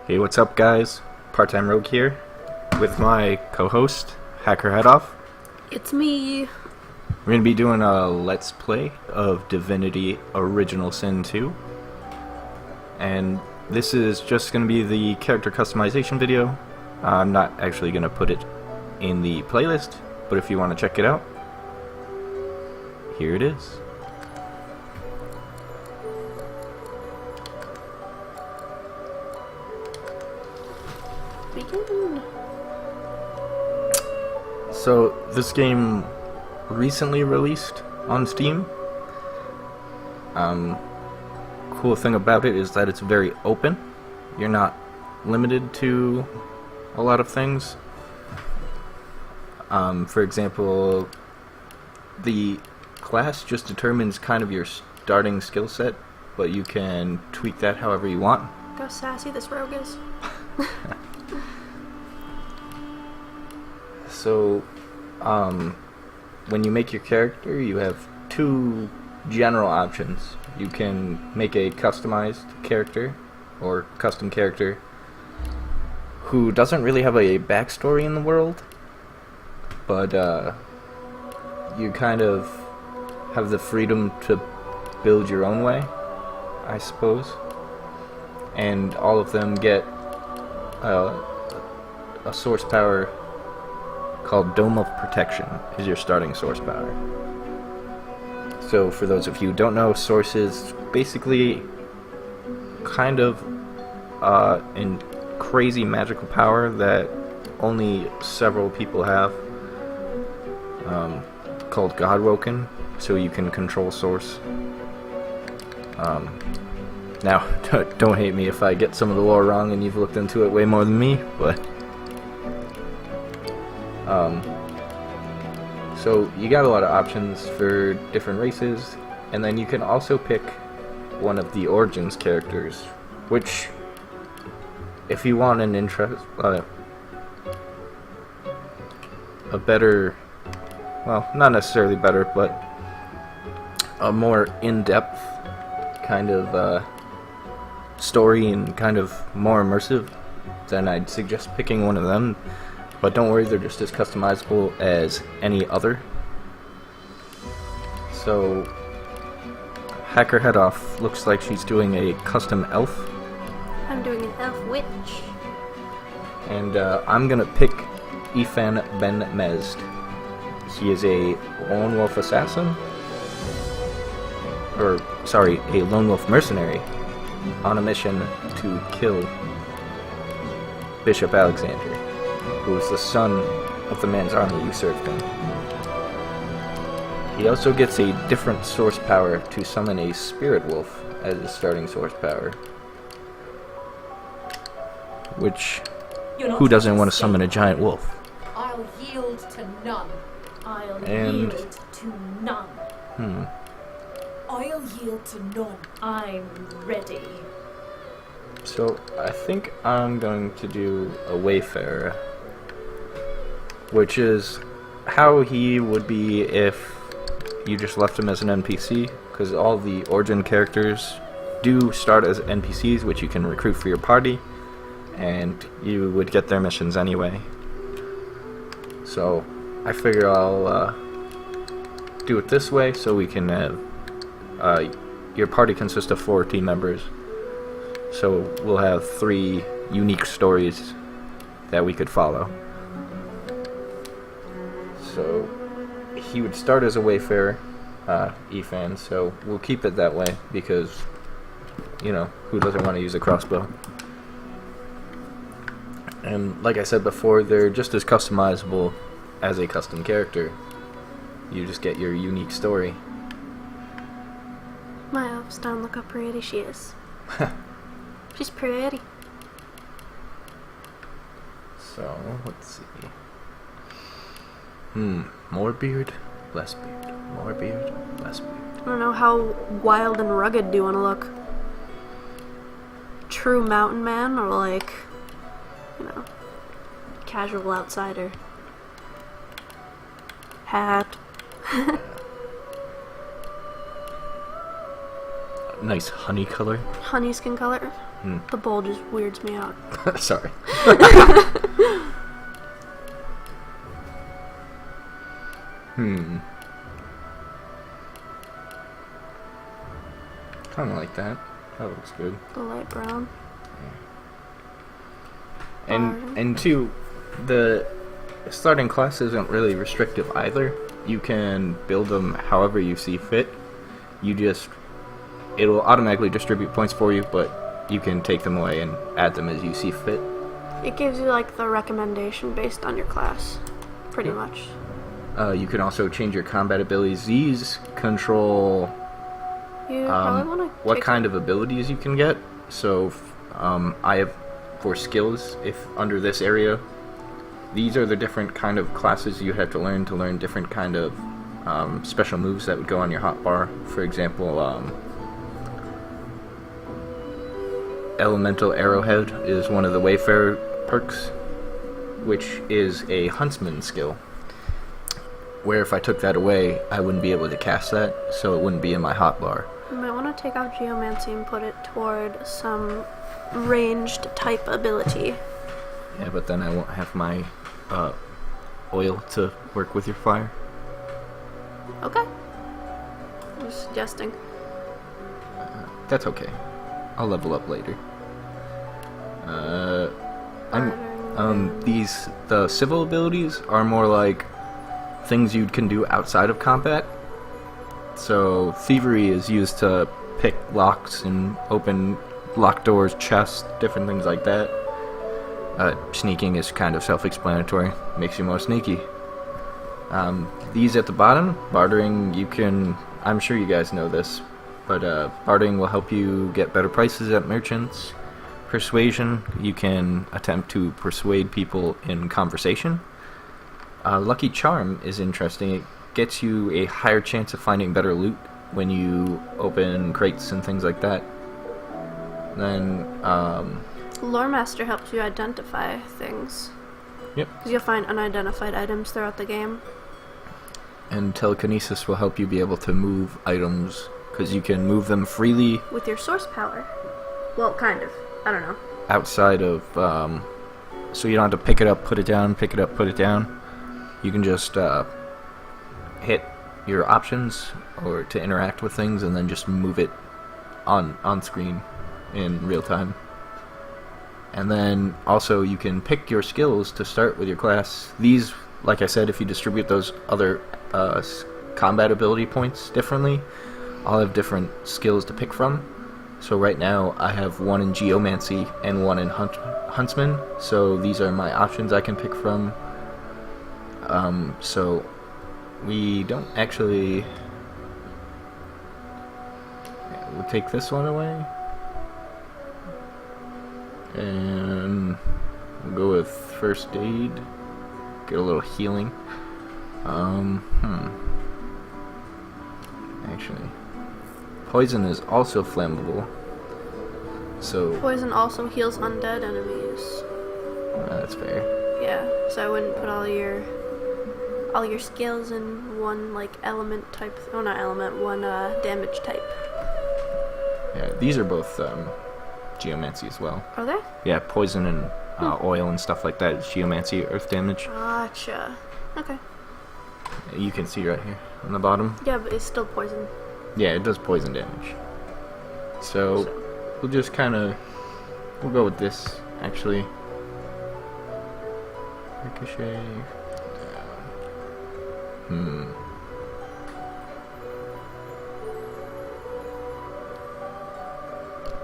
Hey, what's up, guys? Part-time Rogue here with my co-host, Hacker Head Off. It's me. We're going to be doing a Let's Play of Divinity Original Sin 2. And this is just going to be the character customization video. I'm not actually going to put it in the playlist, but if you want to check it out, here it is. Begin. So, this game recently released on Steam. Cool thing about it is that it's very open. You're not limited to a lot of things. For example, the class just determines kind of your starting skill set, but you can tweak that however you want. How sassy this rogue is. So, when you make your character, you have two general options. You can make a customized character, or custom character, who doesn't really have a backstory in the world, but you kind of have the freedom to build your own way, I suppose. And all of them get a source power called Dome of Protection is your starting source power. So for those of you who don't know, Source is basically kind of in crazy magical power that only several people have, called Godwoken, so you can control Source. Now, don't hate me if I get some of the lore wrong and you've looked into it way more than me, but so you got a lot of options for different races, and then you can also pick one of the Origins characters, which, if you want an interest, a better, well, not necessarily better, but a more in-depth kind of story and kind of more immersive, then I'd suggest picking one of them. But don't worry, they're just as customizable as any other. So, Hacker Head Off looks like she's doing a custom elf. I'm doing an elf witch. And I'm gonna pick Ethan Ben Mezd. He is a lone wolf assassin. Or, sorry, a lone wolf mercenary on a mission to kill Bishop Alexander, who is the son of the man's army who served him. He also gets a different source power to summon a spirit wolf as his starting source power. Which, who doesn't want to summon a giant wolf? I'll yield to none. I'll And- yield to none. I'll yield to none. I'm ready. So, I think I'm going to do a Wayfarer, which is how he would be if you just left him as an NPC, because all the Origin characters do start as NPCs, which you can recruit for your party, and you would get their missions anyway. So, I figure I'll do it this way, so we can have, your party consists of 4 team members, so we'll have 3 unique stories that we could follow. So, he would start as a Wayfarer, Ethan, so we'll keep it that way, because, you know, who doesn't want to use a crossbow? And like I said before, they're just as customizable as a custom character. You just get your unique story. My elves don't look how pretty she is. She's pretty. So, let's see. More beard, less beard. More beard, less beard. I don't know how wild and rugged do you want to look. True mountain man, or like, you know, casual outsider. Hat. Nice honey color. Honey skin color. The bowl just weirds me out. Sorry. Kind of like that. That looks good. The light brown. And two, the starting class isn't really restrictive either. You can build them however you see fit. It'll automatically distribute points for you, but you can take them away and add them as you see fit. It gives you like the recommendation based on your class, pretty much. You can also change your combat abilities. These control You probably want to what kind of abilities you can get. So I have for skills, if under this area, these are the different kind of classes you have to learn different kind of special moves that would go on your hotbar. For example, Elemental Arrowhead is one of the Wayfarer perks, which is a Huntsman skill, where if I took that away, I wouldn't be able to cast that, so it wouldn't be in my hotbar. You might want to take out Geomancy and put it toward some ranged type ability. Yeah, but then I won't have my oil to work with your fire. Okay. Just suggesting. That's okay. I'll level up later. The civil abilities are more like things you can do outside of combat. So thievery is used to pick locks and open locked doors, chests, different things like that. Sneaking is kind of self-explanatory. Makes you more sneaky. These at the bottom, bartering, I'm sure you guys know this, but bartering will help you get better prices at merchants. Persuasion, you can attempt to persuade people in conversation. Lucky Charm is interesting. It gets you a higher chance of finding better loot when you open crates and things like that. Then, Lore Master helps you identify things. Yep. Because you'll find unidentified items throughout the game. And Telekinesis will help you be able to move items, because you can move them freely. With your source power. Well, kind of. I don't know. Outside of, so you don't have to pick it up, put it down, pick it up, put it down. You can just hit your options or to interact with things and then just move it on screen in real time. And then also you can pick your skills to start with your class. These, like I said, if you distribute those other combat ability points differently, I'll have different skills to pick from. So right now I have one in Geomancy and one in Huntsman, so these are my options I can pick from. So we don't actually... we'll take this one away. And we'll go with First Aid. Get a little healing. Actually, Poison is also flammable. So... Poison also heals undead enemies. That's fair. Yeah, so I wouldn't put all your skills in one like element type. Oh, not element. One damage type. Yeah, these are both Geomancy as well. Are they? Yeah, poison and oil and stuff like that is Geomancy, earth damage. Gotcha. Okay. You can see right here on the bottom. Yeah, but it's still poison. Yeah, it does poison damage. So we'll just we'll go with this, actually. Ricochet.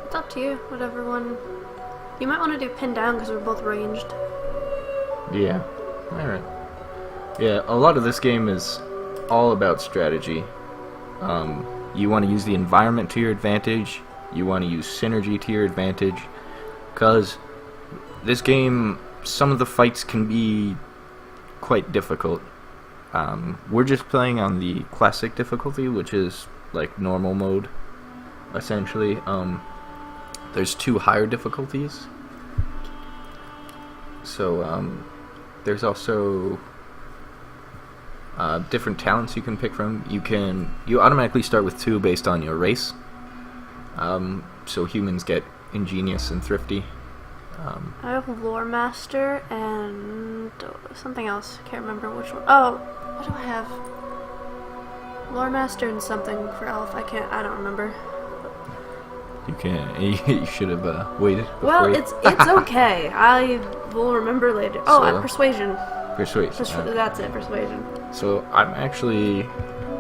It's up to you. Whatever one. You might want to do pin down because we're both ranged. Yeah. Alright. Yeah, a lot of this game is all about strategy. You want to use the environment to your advantage. You want to use synergy to your advantage. Because this game, some of the fights can be quite difficult. We're just playing on the classic difficulty, which is like normal mode, essentially. There's 2 higher difficulties. So, there's also different talents you can pick from. You automatically start with 2 based on your race. So humans get ingenious and thrifty. I have Lore Master and something else. I can't remember which one. Oh, what do I have? Lore Master and something for Elf. I don't remember. You can. You should have waited. Well, you... it's okay. I will remember later. Oh, So, Persuasion. Persuasion. That's it. Persuasion. So I'm actually,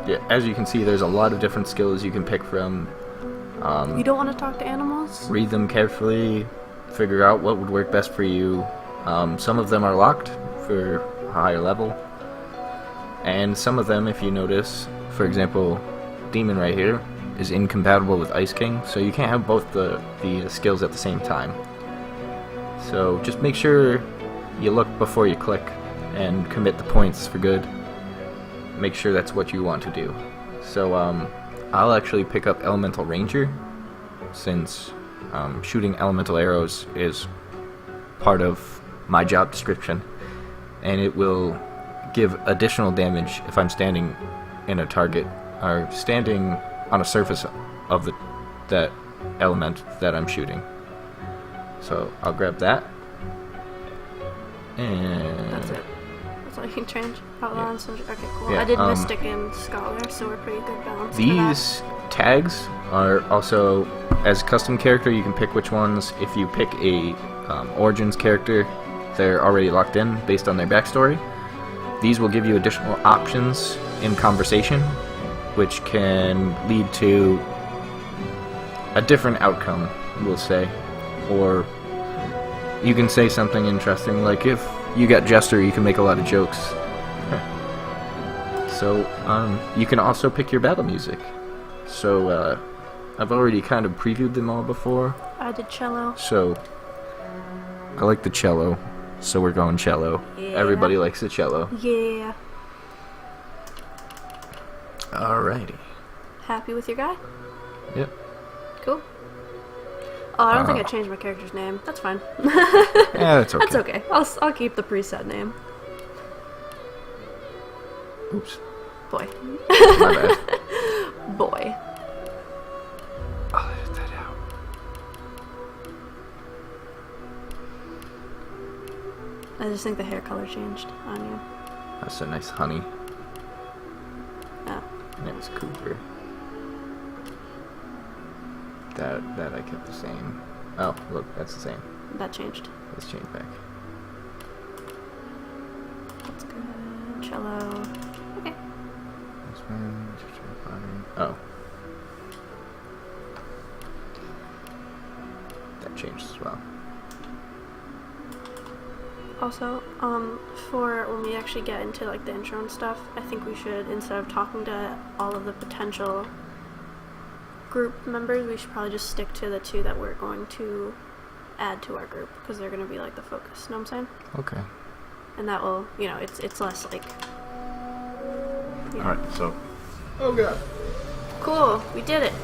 yeah, as you can see, there's a lot of different skills you can pick from. You don't want to talk to animals? Read them carefully, figure out what would work best for you. Some of them are locked for a higher level, and some of them, if you notice, for example, Demon right here is incompatible with Ice King, so you can't have both the skills at the same time. So just make sure you look before you click and commit the points for good. Make sure that's what you want to do. So I'll actually pick up Elemental Ranger, since shooting elemental arrows is part of my job description, and it will give additional damage if I'm standing in a target or standing on a surface of that element that I'm shooting. So I'll grab that, and That's it. That's all you can change. Outlaw and Soldier. Okay, cool. Yeah, I did Mystic and Scholar, so we're pretty good balanced. for that. these tags are also, as custom character, you can pick which ones. If you pick a Origins character, they're already locked in based on their backstory. These will give you additional options in conversation, which can lead to a different outcome, we'll say. Or you can say something interesting, like if you got Jester, you can make a lot of jokes. So you can also pick your battle music. So I've already kind of previewed them all before. I did Cello. So I like the cello, so we're going cello. Yeah. Everybody likes the cello. Yeah. Alrighty. Happy with your guy? Yep. Cool. Oh, I don't think I changed my character's name. That's fine. Yeah, that's okay. That's okay. I'll keep the preset name. Oops. Boy. My bad. Boy. I'll edit that out. I just think the hair color changed on you. That's a nice honey. Oh. And it was Cooper. That I kept the same. Oh, look, that's the same. That changed. Let's change back. That's good. Cello. Okay. This one, oh. That changed as well. Also, for when we actually get into like the intro and stuff, I think we should, instead of talking to all of the potential group members, we should probably just stick to the two that we're going to add to our group, because they're going to be like the focus, know what I'm saying? Okay. And that will, it's less like... Alright, so... Oh god! Cool, we did it!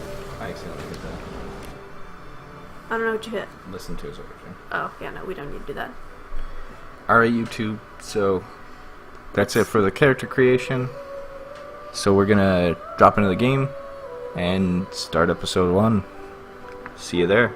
I accidentally hit that. I don't know what you hit. Listen to his origin. Oh, yeah, no, we don't need to do that. Alright, YouTube, so that's it for the character creation. So we're gonna drop into the game and start episode 1. See you there.